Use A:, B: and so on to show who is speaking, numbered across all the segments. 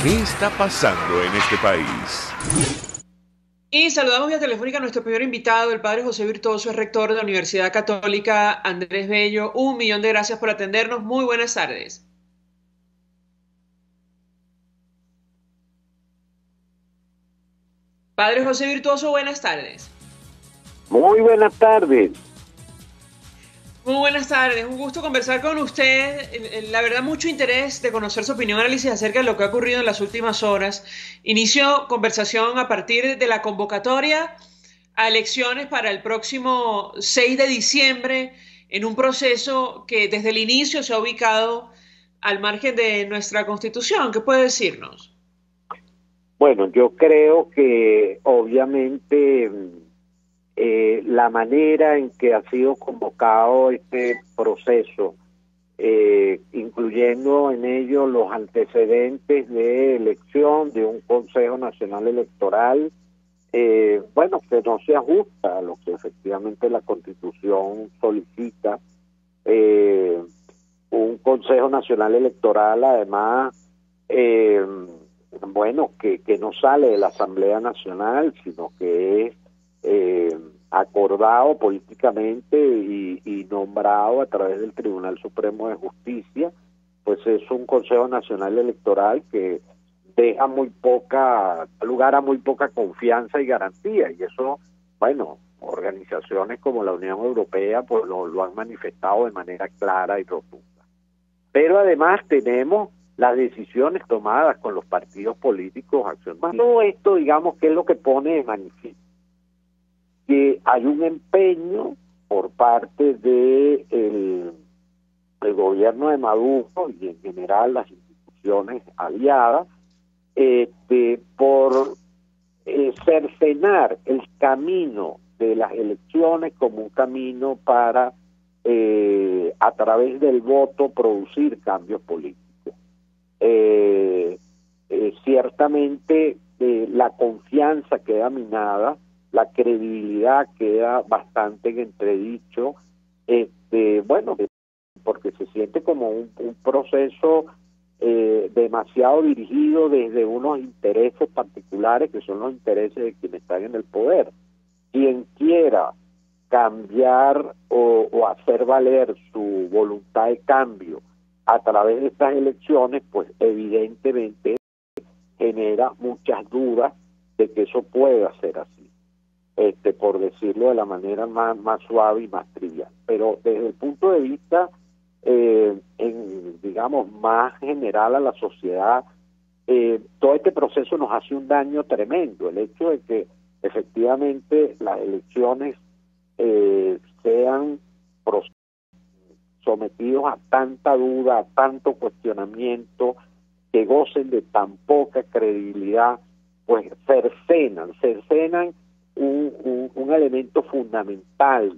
A: ¿Qué está pasando en este país?
B: Y saludamos vía telefónica a nuestro primer invitado, el padre José Virtuoso, es rector de la Universidad Católica Andrés Bello. Un millón de gracias por atendernos. Muy buenas tardes. Padre José Virtuoso, buenas tardes.
C: Muy buenas tardes.
B: Muy buenas tardes, un gusto conversar con usted. La verdad, mucho interés de conocer su opinión y análisis acerca de lo que ha ocurrido en las últimas horas. Inicio conversación a partir de la convocatoria a elecciones para el próximo 6 de diciembre, en un proceso que desde el inicio se ha ubicado al margen de nuestra Constitución. ¿Qué puede decirnos?
C: Bueno, yo creo que obviamente la manera en que ha sido convocado este proceso, incluyendo en ello los antecedentes de elección de un Consejo Nacional Electoral, bueno, que no se ajusta a lo que efectivamente la Constitución solicita. Un Consejo Nacional Electoral, además, bueno, que no sale de la Asamblea Nacional, sino que es acordado políticamente y nombrado a través del Tribunal Supremo de Justicia. Pues es un Consejo Nacional Electoral que deja lugar a muy poca confianza y garantía, y eso, bueno, organizaciones como la Unión Europea pues lo han manifestado de manera clara y rotunda. Pero además tenemos las decisiones tomadas con los partidos políticos, todo esto, digamos, que es lo que pone de manifiesto que hay un empeño por parte de el gobierno de Maduro y en general las instituciones aliadas por cercenar el camino de las elecciones como un camino para a través del voto producir cambios políticos. Ciertamente la confianza queda minada, la credibilidad queda bastante en entredicho, bueno, porque se siente como un proceso demasiado dirigido desde unos intereses particulares que son los intereses de quienes están en el poder. Quien quiera cambiar o hacer valer su voluntad de cambio a través de estas elecciones, pues evidentemente genera muchas dudas de que eso pueda ser así, por decirlo de la manera más suave y más trivial. Pero desde el punto de vista, digamos, más general a la sociedad, todo este proceso nos hace un daño tremendo. El hecho de que efectivamente las elecciones sean sometidos a tanta duda, a tanto cuestionamiento, que gocen de tan poca credibilidad, pues cercenan un elemento fundamental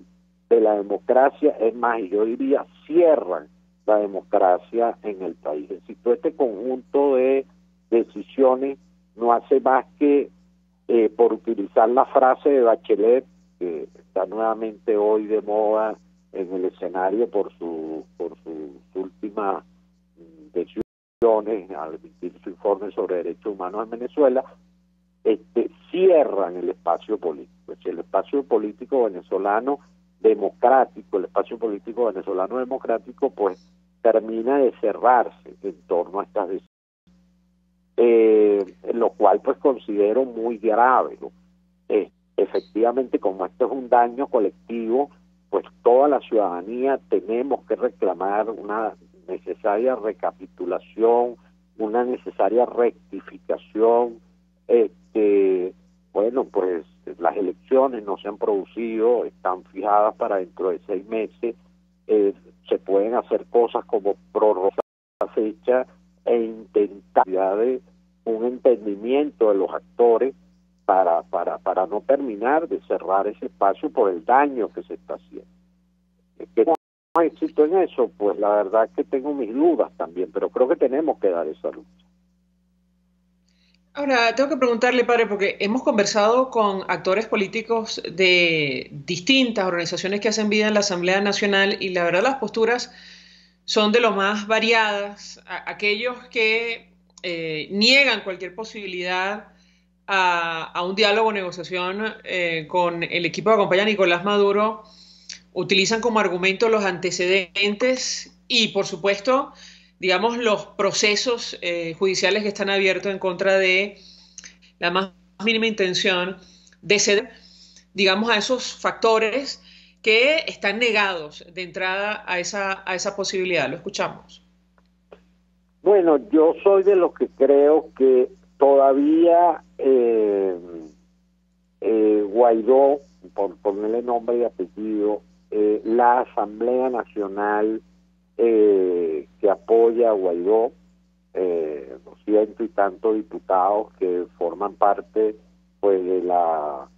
C: de la democracia. Es más, y yo diría, cierran la democracia en el país. Es decir, todo este conjunto de decisiones no hace más que, por utilizar la frase de Bachelet, que está nuevamente hoy de moda en el escenario por sus últimas decisiones al emitir su informe sobre derechos humanos en Venezuela, cierran el espacio político. Es decir, el espacio político venezolano democrático, el espacio político venezolano democrático, pues termina de cerrarse en torno a estas decisiones, lo cual pues considero muy grave, ¿no? Efectivamente, como esto es un daño colectivo, pues toda la ciudadanía tenemos que reclamar una necesaria recapitulación, una necesaria rectificación. Bueno, pues las elecciones no se han producido, están fijadas para dentro de 6 meses. Se pueden hacer cosas como prorrogar la fecha e intentar de un entendimiento de los actores para no terminar de cerrar ese espacio por el daño que se está haciendo. ¿Que no hay éxito en eso? Pues la verdad es que tengo mis dudas también, pero creo que tenemos que dar esa lucha.
B: Ahora, tengo que preguntarle, padre, porque hemos conversado con actores políticos de distintas organizaciones que hacen vida en la Asamblea Nacional y la verdad las posturas son de lo más variadas. Aquellos que niegan cualquier posibilidad a un diálogo o negociación con el equipo que acompaña a Nicolás Maduro, utilizan como argumento los antecedentes y, por supuesto, digamos, los procesos judiciales que están abiertos en contra de la más mínima intención de ceder, digamos, a esos factores que están negados de entrada a esa posibilidad. Lo escuchamos.
C: Bueno, yo soy de los que creo que todavía Guaidó, por ponerle nombre y apellido, la Asamblea Nacional que apoya a Guaidó, 200 y tantos diputados que forman parte pues de la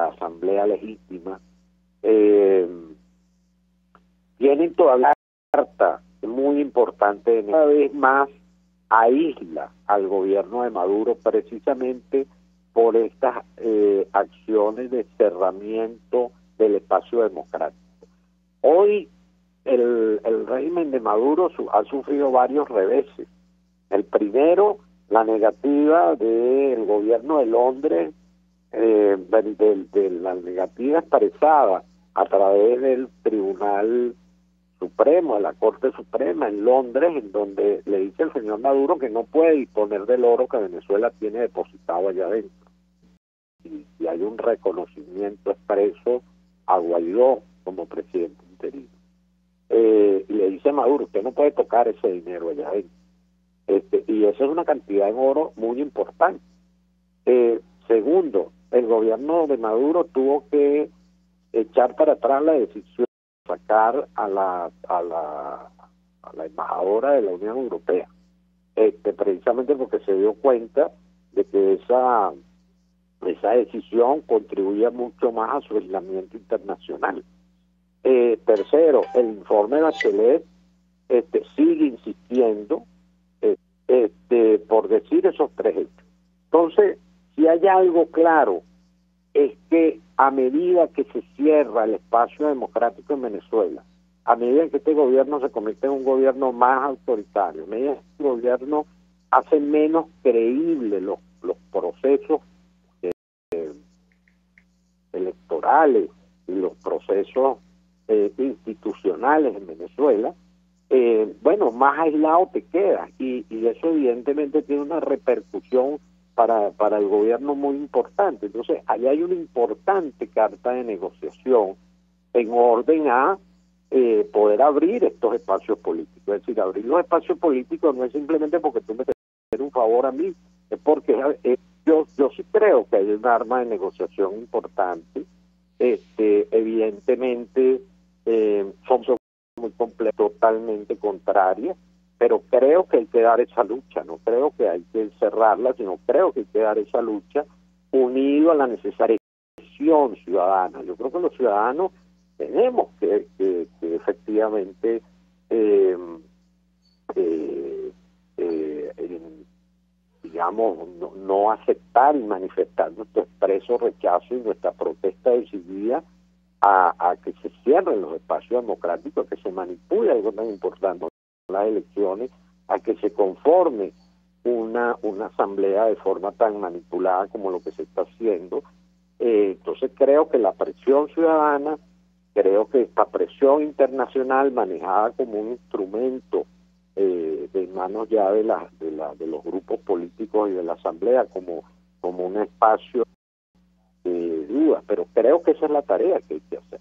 C: Asamblea Legítima, tienen todavía una carta muy importante, cada vez más aísla al gobierno de Maduro precisamente por estas acciones de cerramiento del espacio democrático. Hoy el régimen de Maduro ha sufrido varios reveses. El primero, la negativa del gobierno de Londres, de la negativa expresada a través del Tribunal Supremo, de la Corte Suprema en Londres, en donde le dice al señor Maduro que no puede disponer del oro que Venezuela tiene depositado allá adentro. Y hay un reconocimiento expreso a Guaidó como presidente interino. Y le dice a Maduro, usted no puede tocar ese dinero allá adentro. Y eso es una cantidad en oro muy importante. Segundo, el gobierno de Maduro tuvo que echar para atrás la decisión de sacar a la embajadora de la Unión Europea, precisamente porque se dio cuenta de que esa decisión contribuía mucho más a su aislamiento internacional. Tercero, el informe de Bachelet sigue insistiendo por decir esos tres hechos. Entonces, si hay algo claro, es que a medida que se cierra el espacio democrático en Venezuela, a medida que este gobierno se convierte en un gobierno más autoritario, a medida que este gobierno hace menos creíbles los procesos electorales y los procesos institucionales en Venezuela, bueno, más aislado te quedas, y eso evidentemente tiene una repercusión para el gobierno muy importante. Entonces, ahí hay una importante carta de negociación en orden a poder abrir estos espacios políticos. Es decir, abrir los espacios políticos no es simplemente porque tú me quieres hacer un favor a mí, es porque yo sí creo que hay un arma de negociación importante. Evidentemente son muy complejas, totalmente contrarias, pero creo que hay que dar esa lucha, no creo que hay que cerrarla, sino creo que hay que dar esa lucha unido a la necesaria acción ciudadana. Yo creo que los ciudadanos tenemos que efectivamente digamos, no aceptar y manifestar nuestro expreso rechazo y nuestra protesta decidida a que se cierren los espacios democráticos, a que se manipule algo tan importante las elecciones, a que se conforme una asamblea de forma tan manipulada como lo que se está haciendo. Entonces creo que la presión ciudadana, creo que esta presión internacional manejada como un instrumento de manos ya de los grupos políticos y de la asamblea como un espacio de duda, pero creo que esa es la tarea que hay que hacer.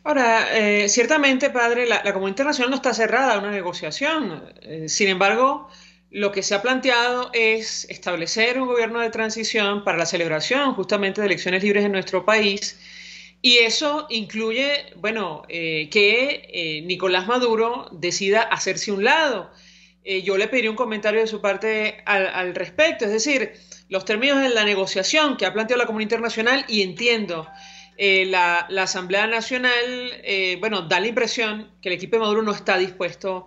B: Ahora, ciertamente, padre, la comunidad internacional no está cerrada a una negociación. Sin embargo, lo que se ha planteado es establecer un gobierno de transición para la celebración justamente de elecciones libres en nuestro país. Y eso incluye, bueno, que Nicolás Maduro decida hacerse a un lado. Yo le pediría un comentario de su parte al respecto. Es decir, los términos de la negociación que ha planteado la comunidad internacional, y entiendo, la Asamblea Nacional, bueno, da la impresión que el equipo de Maduro no está dispuesto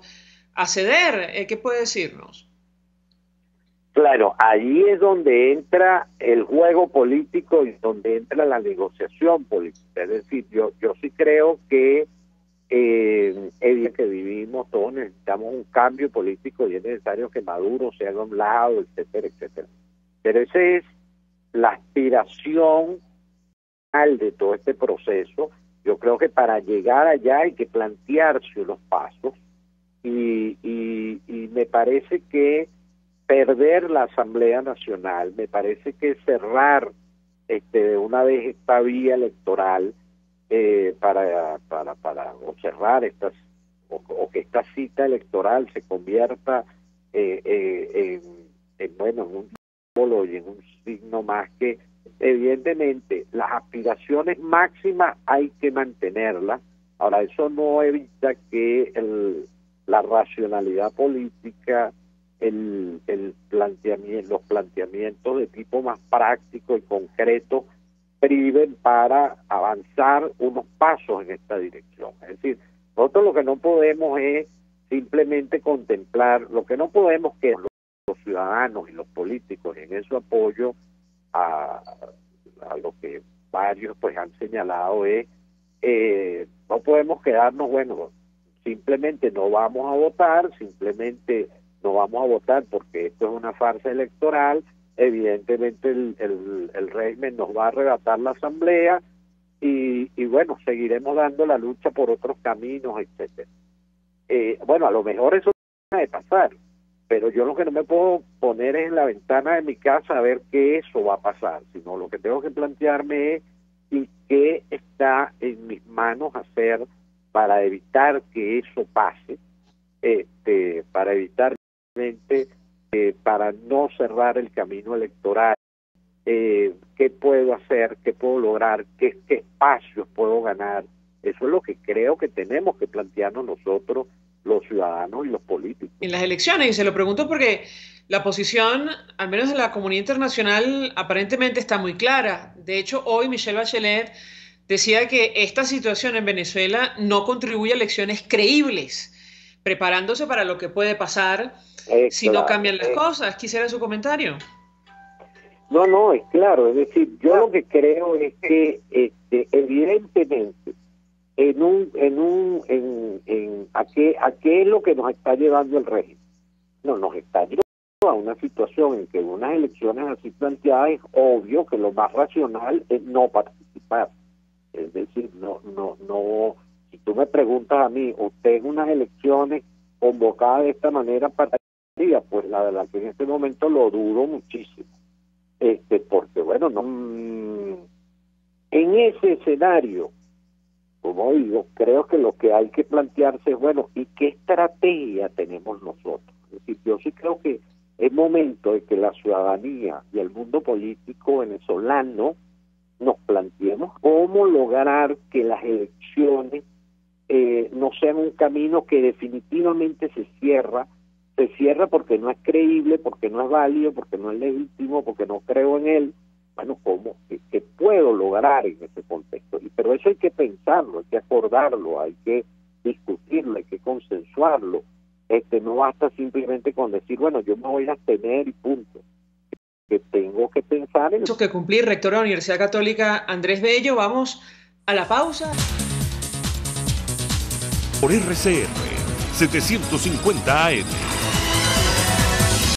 B: a ceder. ¿Qué puede decirnos?
C: Claro, ahí es donde entra el juego político y donde entra la negociación política. Es decir, yo sí creo que evidente que vivimos, todos necesitamos un cambio político y es necesario que Maduro se haga a un lado, etcétera, etcétera. Pero esa es la aspiración de todo este proceso. Yo creo que para llegar allá hay que plantearse unos pasos y me parece que perder la Asamblea Nacional, me parece que cerrar de una vez esta vía electoral para cerrar estas o que esta cita electoral se convierta en un símbolo y en un signo más que evidentemente las aspiraciones máximas hay que mantenerlas. Ahora, eso no evita que la racionalidad política, los planteamientos de tipo más práctico y concreto priven para avanzar unos pasos en esta dirección. Es decir, nosotros lo que no podemos es simplemente contemplar, lo que no podemos que los ciudadanos y los políticos en ese apoyo a lo que varios pues han señalado es no podemos quedarnos, bueno, simplemente no vamos a votar, simplemente no vamos a votar porque esto es una farsa electoral, evidentemente el régimen nos va a arrebatar la asamblea y bueno, seguiremos dando la lucha por otros caminos, etcétera. Bueno, a lo mejor eso no de pasar, pero yo lo que no me puedo poner es en la ventana de mi casa a ver que eso va a pasar, sino lo que tengo que plantearme es y qué está en mis manos hacer para evitar que eso pase, para evitar para no cerrar el camino electoral, qué puedo hacer, qué puedo lograr, qué espacios puedo ganar. Eso es lo que creo que tenemos que plantearnos nosotros, los ciudadanos y los políticos.
B: En las elecciones, y se lo pregunto porque la posición, al menos de la comunidad internacional, aparentemente está muy clara. De hecho, hoy Michelle Bachelet decía que esta situación en Venezuela no contribuye a elecciones creíbles, preparándose para lo que puede pasar si no cambian las cosas. Quisiera su comentario.
C: No, es claro. Es decir, yo lo que creo es que evidentemente ¿a qué es lo que nos está llevando el régimen? No, nos está llevando a una situación en que unas elecciones así planteadas es obvio que lo más racional es no participar. Es decir, no, si tú me preguntas a mí, usted en unas elecciones convocadas de esta manera participaría, pues la verdad que en este momento lo dudo muchísimo. Porque bueno, en ese escenario, como digo, creo que lo que hay que plantearse es, bueno, ¿y qué estrategia tenemos nosotros? Es decir, yo sí creo que es momento de que la ciudadanía y el mundo político venezolano nos planteemos cómo lograr que las elecciones no sean un camino que definitivamente se cierra porque no es creíble, porque no es válido, porque no es legítimo, porque no creo en él. Bueno, ¿cómo? ¿Qué puedo lograr en ese contexto? Pero eso hay que pensarlo, hay que acordarlo, hay que discutirlo, hay que consensuarlo. No basta simplemente con decir, bueno, yo me voy a abstener y punto. Que tengo que pensar en...
B: Eso que cumplir, rector de la Universidad Católica Andrés Bello. Vamos a la pausa.
A: Por RCR 750 AM.